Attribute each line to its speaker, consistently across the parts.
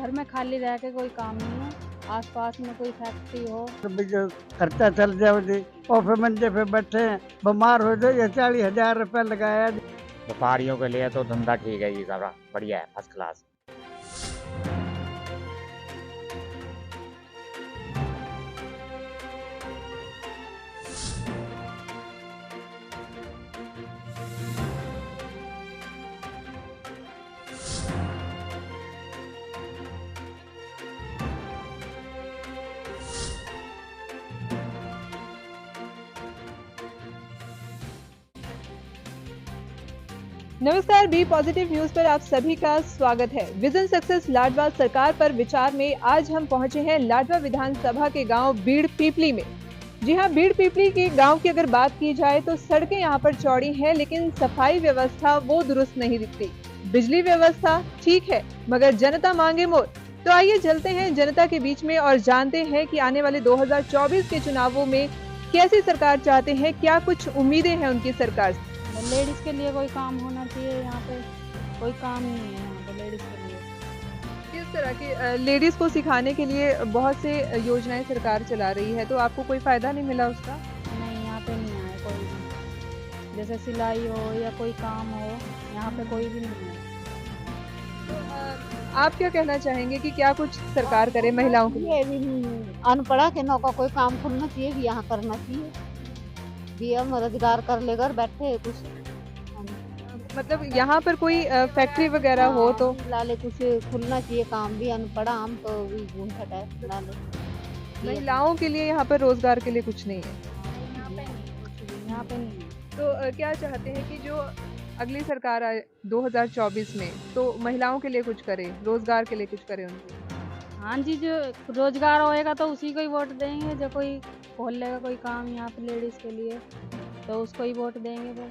Speaker 1: घर में खाली रह के कोई काम नहीं है, आसपास में कोई फैक्ट्री हो।
Speaker 2: भी जो खर्चा चल जाओ जी, और फिर मंजे पे बैठे हैं, बीमार हो जाए 40,000 रुपया लगाया जी।
Speaker 3: व्यापारियों के लिए तो धंधा ठीक है जी, सारा बढ़िया है, फर्स्ट क्लास।
Speaker 4: नमस्कार, बी पॉजिटिव न्यूज पर आप सभी का स्वागत है। विजन सक्सेस लाडवा सरकार पर विचार में आज हम पहुंचे हैं लाडवा विधानसभा के गांव बीड़ पीपली में। जी हां, बीड़ पीपली के गांव की अगर बात की जाए तो सड़कें यहां पर चौड़ी हैं, लेकिन सफाई व्यवस्था वो दुरुस्त नहीं दिखती। बिजली व्यवस्था ठीक है, मगर जनता मांगे मोर। तो आइए चलते हैं जनता के बीच में और जानते हैं कि आने वाले 2024 के चुनावों में कैसी सरकार चाहते हैं, क्या कुछ उम्मीदें हैं उनकी सरकार से।
Speaker 1: लेडीज के लिए कोई काम होना चाहिए, यहाँ पे कोई काम नहीं है यहाँ पे लेडीज के लिए।
Speaker 4: किस तरह के लेडीज को सिखाने के लिए बहुत से योजनाएं सरकार चला रही है, तो आपको कोई फायदा नहीं मिला उसका?
Speaker 1: नहीं, यहाँ पे नहीं आए कोई भी, जैसे सिलाई हो या कोई काम हो, यहाँ पे कोई भी नहीं है।
Speaker 4: तो आप क्या कहना चाहेंगे कि क्या कुछ सरकार करे महिलाओं के लिए?
Speaker 5: ये भी अनपढ़ा के नौका कोई काम खुलना चाहिए, भी यहाँ करना चाहिए, भी हम रोजगार कर लेकर बैठे कुछ।
Speaker 4: मतलब यहाँ पर कोई फैक्ट्री वगैरह हो तो
Speaker 5: लाले कुछ खुलना चाहिए काम, भी अनपढ़ा हम तो भी घूमफट है लाले।
Speaker 4: महिलाओं के लिए यहाँ पर रोजगार के लिए कुछ नहीं है।
Speaker 1: यहाँ पे नहीं है।
Speaker 4: तो क्या चाहते हैं कि जो अगली सरकार आए 2024 में, तो महिलाओं के लिए कुछ करे, रोजगार के लिए कुछ करे उनको?
Speaker 1: हाँ जी, जो रोजगार होएगा तो उसी को ही वोट देंगे। जो कोई खोल लेगा कोई काम यहाँ पे लेडीज के लिए तो उसको ही वोट देंगे फिर।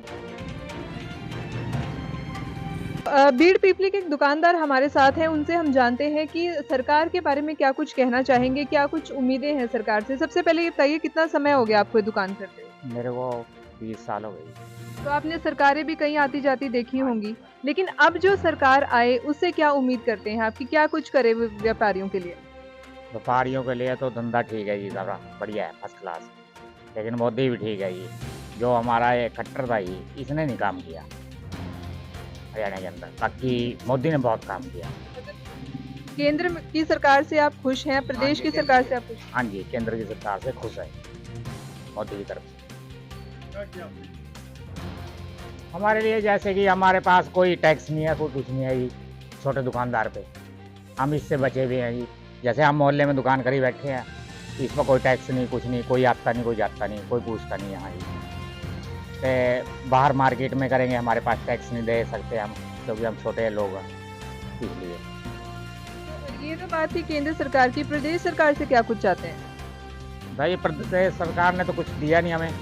Speaker 4: बीड़ पीपली के एक दुकानदार हमारे साथ हैं, उनसे हम जानते हैं कि सरकार के बारे में क्या कुछ कहना चाहेंगे, क्या कुछ उम्मीदें हैं सरकार से। सबसे पहले ये बताइए, कितना समय हो गया आपको ये दुकान करते हुए?
Speaker 3: मेरे को 20 साल हो गई।
Speaker 4: तो आपने सरकारें भी कहीं आती जाती देखी होंगी, लेकिन अब जो सरकार आए उससे क्या उम्मीद करते हैं आपकी, क्या कुछ करे व्यापारियों के लिए?
Speaker 3: व्यापारियों के लिए तो धंधा ठीक है जी, सारा बढ़िया है, फर्स्ट क्लास। लेकिन मोदी भी ठीक है जी, जो हमारा ये खट्टर था ही, इसने नहीं काम किया हरियाणा के अंदर। बाकी मोदी ने बहुत काम किया।
Speaker 4: केंद्र की सरकार से आप खुश हैं? प्रदेश की सरकार से आप खुश हैं?
Speaker 3: हाँ जी, केंद्र की सरकार से खुश है, मोदी की तरफ से। हमारे लिए जैसे कि हमारे पास कोई टैक्स नहीं है, कोई कुछ नहीं है जी, छोटे दुकानदार पे हम इससे बचे हुए हैं जी। जैसे हम मोहल्ले में दुकान करी बैठे हैं, इस पर कोई टैक्स नहीं, कुछ नहीं, कोई आता नहीं, कोई जाता नहीं, कोई पूछता नहीं यहाँ जी। बाहर मार्केट में करेंगे, हमारे पास टैक्स नहीं दे सकते हम, क्योंकि हम छोटे लोग हैं, इसलिए।
Speaker 4: तो ये तो बात थी केंद्र सरकार की। प्रदेश सरकार से क्या कुछ चाहते हैं?
Speaker 3: भाई प्रदेश सरकार ने तो कुछ दिया नहीं हमें,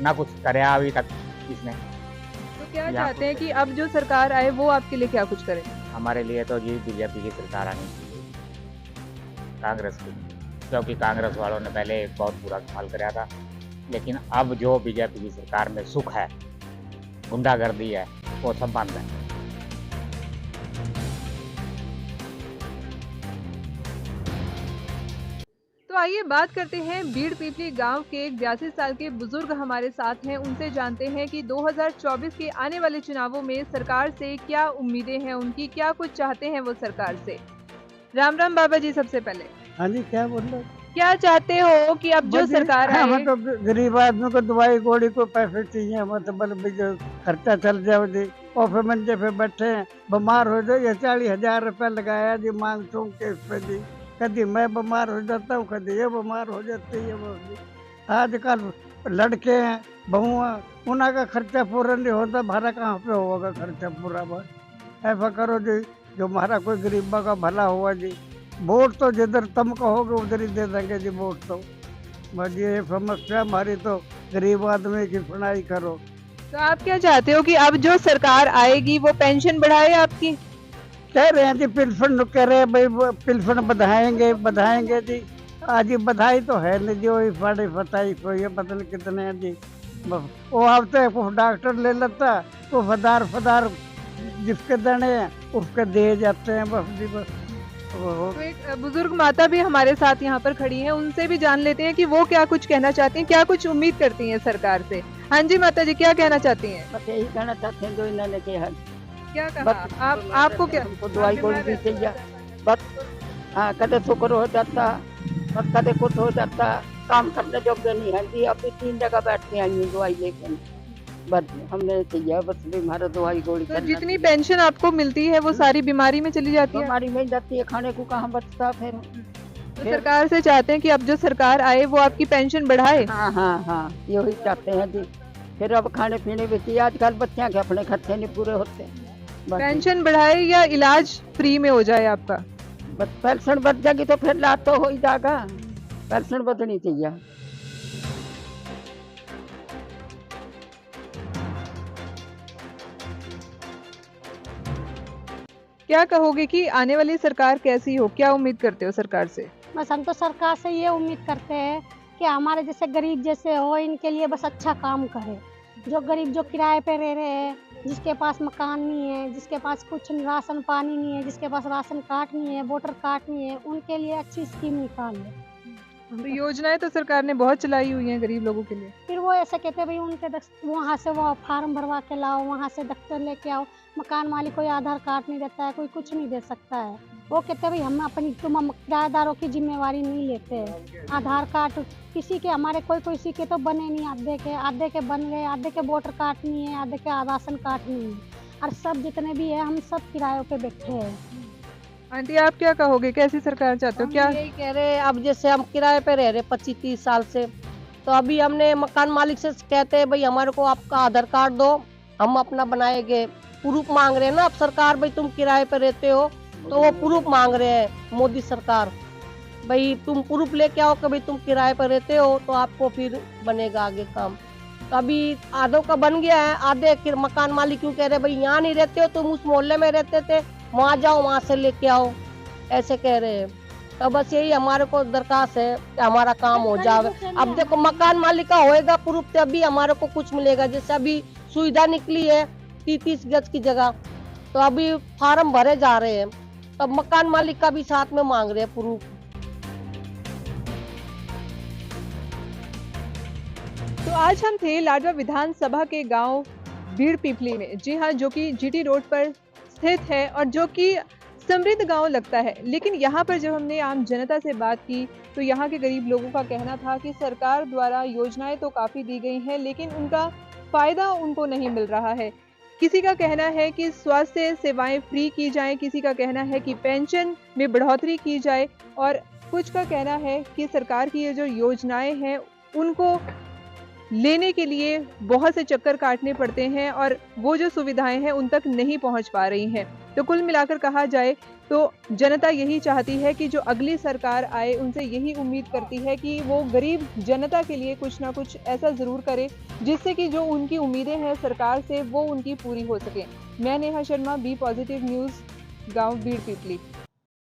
Speaker 3: ना कुछ कराया अभी तक इसने।
Speaker 4: तो क्या चाहते हैं कि अब जो सरकार आए वो आपके लिए क्या कुछ करे?
Speaker 3: हमारे लिए तो जी बीजेपी की सरकार आनी चाहिए, कांग्रेस की, क्योंकि कांग्रेस वालों ने पहले बहुत बुरा इस्तेमाल कराया था। लेकिन अब जो बीजेपी की सरकार में सुख है, गुंडागर्दी है, वो सब बंद है।
Speaker 4: तो आइए बात करते हैं बीड़ पीपली गांव के एक 82 साल के बुजुर्ग हमारे साथ हैं, उनसे जानते हैं कि 2024 के आने वाले चुनावों में सरकार से क्या उम्मीदें हैं उनकी, क्या कुछ चाहते हैं वो सरकार से। राम राम बाबा जी। सबसे पहले
Speaker 2: हाँ जी, क्या बोल रहे?
Speaker 4: क्या चाहते हो कि अब जो सरकार आए?
Speaker 2: मतलब गरीब आदमी को दवाई गोली को पैसे चाहिए, मतलब भी जो खर्चा चल जाओ जी, और फिर मंजे पे बैठे हैं, बीमार हो जाए 40,000 रुपया लगाया जी, मांग चूंग के इस पे जी। कभी मैं बीमार हो जाता हूँ, कभी ये बीमार हो जाती है वो जी। आजकल लड़के हैं, बहुआ, उनका खर्चा पूरा नहीं होता, भाड़ा कहाँ पे होगा खर्चा पूरा? बस ऐसा करो जी, जो हमारा कोई गरीबा का भला हुआ जी। वोट तो जिधर तुम कहोगे उधर ही दे देंगे जी वोट तो। बस ये समस्या हमारी, तो गरीब आदमी की सुनाई करो।
Speaker 4: तो आप क्या चाहते हो कि अब जो सरकार आएगी वो पेंशन बढ़ाए आपकी?
Speaker 2: कह रहे हैं जी, पिलफन कह रहे हैं भाई, पिलफन बढ़ाएंगे जी। आज ये बधाई तो है नहीं जी, वही 27.5 को, ये पता नहीं कितने हैं जी। वो आते डॉक्टर ले लेता, तो फदार जिसके देने हैं उसके दे जाते हैं, बस जी बस।
Speaker 4: तो एक बुजुर्ग माता भी हमारे साथ यहाँ पर खड़ी हैं, उनसे भी जान लेते हैं कि वो क्या कुछ कहना चाहती हैं, क्या कुछ उम्मीद करती हैं सरकार से। हाँ जी माता जी, क्या कहना चाहती हैं?
Speaker 2: बस यही कहना चाहते हैं जो इन्होंने किया।
Speaker 4: क्या कहा
Speaker 2: बस
Speaker 4: आपको क्या
Speaker 2: हमको दवाई गोली दी चाहिए बस। हाँ, कदे शुक्र हो जाता, बस कदे कुछ हो जाता, काम करने योग्य नहीं है जी। अभी 3 जगह बैठ के आई हूँ दवाई लेके, बस हमने चाहिए बस भी हमारा दवाई गोली
Speaker 4: तो
Speaker 2: करना।
Speaker 4: जितनी पेंशन आपको मिलती है वो सारी बीमारी में चली जाती है?
Speaker 2: बीमारी में जाती है, खाने को कहाँ बचता फिर।
Speaker 4: तो सरकार से चाहते हैं कि अब जो सरकार आए वो आपकी पेंशन बढ़ाए?
Speaker 2: हाँ हाँ हाँ, यही चाहते हैं जी। फिर अब खाने पीने भी चाहिए, आजकल बच्चियाँ के अपने खर्चे नहीं पूरे होते। बस
Speaker 4: पेंशन बढ़ाए या इलाज फ्री में हो जाए आपका?
Speaker 2: बस पेंशन बढ़ जाएगी तो फिर लाभ तो हो ही जाएगा, पेंशन बढ़नी चाहिए।
Speaker 4: क्या कहोगे कि आने वाली सरकार कैसी हो, क्या उम्मीद करते हो सरकार से?
Speaker 5: बस हम तो सरकार से ये उम्मीद करते हैं कि हमारे जैसे गरीब जैसे हो, इनके लिए बस अच्छा काम करे। जो गरीब जो किराए पे रह रहे हैं, जिसके पास मकान नहीं है, जिसके पास कुछ राशन पानी नहीं है, जिसके पास राशन कार्ड नहीं है, वोटर कार्ड नहीं है, उनके लिए अच्छी स्कीम निकाले।
Speaker 4: तो योजनाएं तो सरकार ने बहुत चलाई हुई हैं गरीब लोगों के लिए।
Speaker 5: फिर वो ऐसे कहते हैं भाई उनके वहाँ से वो फार्म भरवा के लाओ, वहाँ से दफ्तर लेके आओ। मकान मालिक कोई आधार कार्ड नहीं देता है, कोई कुछ नहीं दे सकता है। वो कहते हैं भाई हम अपनी तुम किराएदारों की जिम्मेवारी नहीं लेते हैं। आधार कार्ड किसी के, हमारे कोई के तो बने नहीं, आधे के बन गए, आधे के वोटर कार्ड नहीं है, आधे के राशन कार्ड नहीं है, और सब जितने भी है हम सब किरायों पे बैठे हैं।
Speaker 4: आंटी आप क्या कहोगे, कैसी सरकार चाहते हो? क्या
Speaker 6: यही कह रहे हैं, अब जैसे हम किराए पे रह रहे 25-30 साल से, तो अभी हमने मकान मालिक से कहते हैं भाई हमारे को आपका आधार कार्ड दो, हम अपना बनाएंगे। प्रूफ मांग रहे हैं ना अब सरकार, भाई तुम किराए पे रहते हो तो वो प्रूफ मांग रहे हैं मोदी सरकार, भाई तुम प्रूफ लेके आओ कि भाई तुम किराए पर रहते हो तो आपको फिर बनेगा आगे काम। तो अभी आधों का बन गया है, आधे मकान मालिक क्यों कह रहे भाई यहाँ नहीं रहते हो, तुम उस मोहल्ले में रहते थे, वहाँ जाओ, वहाँ से लेके आओ, ऐसे कह रहे हैं। तो बस यही हमारे को दरखास्त है कि हमारा काम हो जाए। अब देखो मकान मालिक का होएगा प्रूफ तभी हमारे को कुछ मिलेगा। जैसे अभी सुविधा निकली है 30 गज की जगह, तो अभी फार्म भरे जा रहे हैं, तब मकान मालिक का भी साथ में मांग रहे हैं प्रूफ।
Speaker 4: तो आज हम थे लाडवा विधानसभा के गांव बीड़ पिपली में, जी हाँ, जो कि जीटी रोड पर स्थित है और जो कि समृद्ध गांव लगता है। लेकिन यहाँ पर जब हमने आम जनता से बात की तो यहाँ के गरीब लोगों का कहना था कि सरकार द्वारा योजनाएं तो काफ़ी दी गई हैं लेकिन उनका फ़ायदा उनको नहीं मिल रहा है। किसी का कहना है कि स्वास्थ्य सेवाएं फ्री की जाएं, किसी का कहना है कि पेंशन में बढ़ोतरी की जाए, और कुछ का कहना है कि सरकार की ये जो योजनाएं हैं उनको लेने के लिए बहुत से चक्कर काटने पड़ते हैं और वो जो सुविधाएं हैं उन तक नहीं पहुंच पा रही हैं। तो कुल मिलाकर कहा जाए तो जनता यही चाहती है कि जो अगली सरकार आए उनसे यही उम्मीद करती है कि वो गरीब जनता के लिए कुछ ना कुछ ऐसा ज़रूर करे जिससे कि जो उनकी उम्मीदें हैं सरकार से वो उनकी पूरी हो सके। मैं Neha Sharma, B positive news, गाँव बीड़ पिपली।